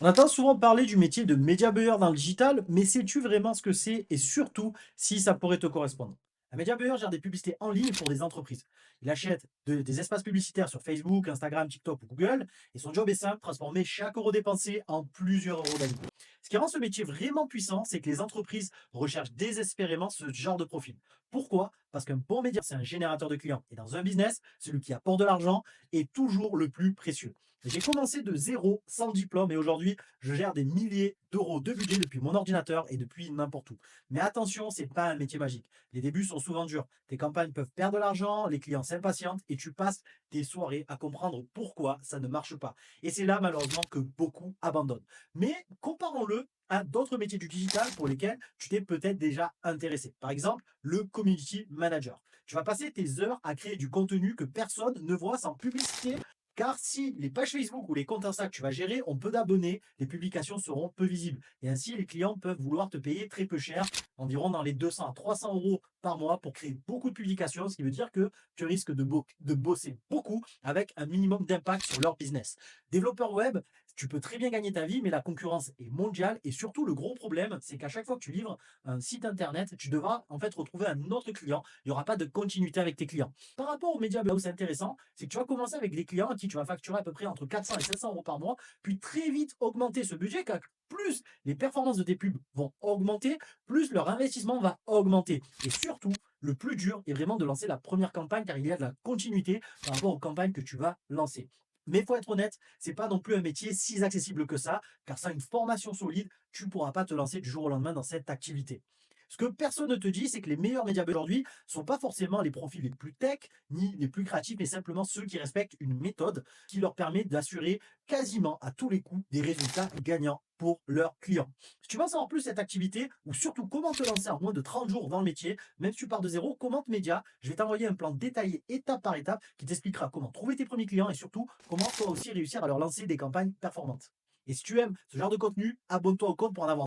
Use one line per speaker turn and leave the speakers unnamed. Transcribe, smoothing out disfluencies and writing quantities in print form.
On entend souvent parler du métier de média buyer dans le digital, mais sais-tu vraiment ce que c'est et surtout si ça pourrait te correspondre? Un média buyer gère des publicités en ligne pour des entreprises. Il achète des espaces publicitaires sur Facebook, Instagram, TikTok ou Google et son job est simple, transformer chaque euro dépensé en plusieurs euros d'amis. Ce qui rend ce métier vraiment puissant, c'est que les entreprises recherchent désespérément ce genre de profil. Pourquoi? Parce qu'un bon média, c'est un générateur de clients. Et dans un business, celui qui apporte de l'argent est toujours le plus précieux. J'ai commencé de zéro, sans diplôme, et aujourd'hui, je gère des milliers d'euros de budget depuis mon ordinateur et depuis n'importe où. Mais attention, c'est pas un métier magique. Les débuts sont souvent durs. Tes campagnes peuvent perdre de l'argent, les clients s'impatientent et tu passes des soirées à comprendre pourquoi ça ne marche pas. Et c'est là, malheureusement, que beaucoup abandonnent. Mais comparons-le à d'autres métiers du digital pour lesquels tu t'es peut-être déjà intéressé. Par exemple, le community manager. Tu vas passer tes heures à créer du contenu que personne ne voit sans publicité car si les pages Facebook ou les comptes Insta que tu vas gérer ont peu d'abonnés, les publications seront peu visibles. Et ainsi, les clients peuvent vouloir te payer très peu cher, environ dans les 200 à 300 euros par mois pour créer beaucoup de publications, ce qui veut dire que tu risques de bosser beaucoup avec un minimum d'impact sur leur business. Développeur web, tu peux très bien gagner ta vie, mais la concurrence est mondiale et surtout le gros problème, c'est qu'à chaque fois que tu livres un site internet, tu devras en fait retrouver un autre client. Il n'y aura pas de continuité avec tes clients. Par rapport aux médias, là où c'est intéressant, c'est que tu vas commencer avec des clients à qui tu vas facturer à peu près entre 400 et 700 euros par mois, puis très vite augmenter ce budget, car plus les performances de tes pubs vont augmenter, plus leur investissement va augmenter. Et surtout, le plus dur est vraiment de lancer la première campagne, car il y a de la continuité par rapport aux campagnes que tu vas lancer. Mais il faut être honnête, c'est pas non plus un métier si accessible que ça, car sans une formation solide, tu ne pourras pas te lancer du jour au lendemain dans cette activité. Ce que personne ne te dit, c'est que les meilleurs médias aujourd'hui ne sont pas forcément les profils les plus tech, ni les plus créatifs, mais simplement ceux qui respectent une méthode qui leur permet d'assurer quasiment à tous les coups des résultats gagnants pour leurs clients. Si tu veux en savoir plus cette activité, ou surtout comment te lancer en moins de 30 jours dans le métier, même si tu pars de zéro, commente Média. Je vais t'envoyer un plan détaillé étape par étape qui t'expliquera comment trouver tes premiers clients et surtout comment toi aussi réussir à leur lancer des campagnes performantes. Et si tu aimes ce genre de contenu, abonne-toi au compte pour en avoir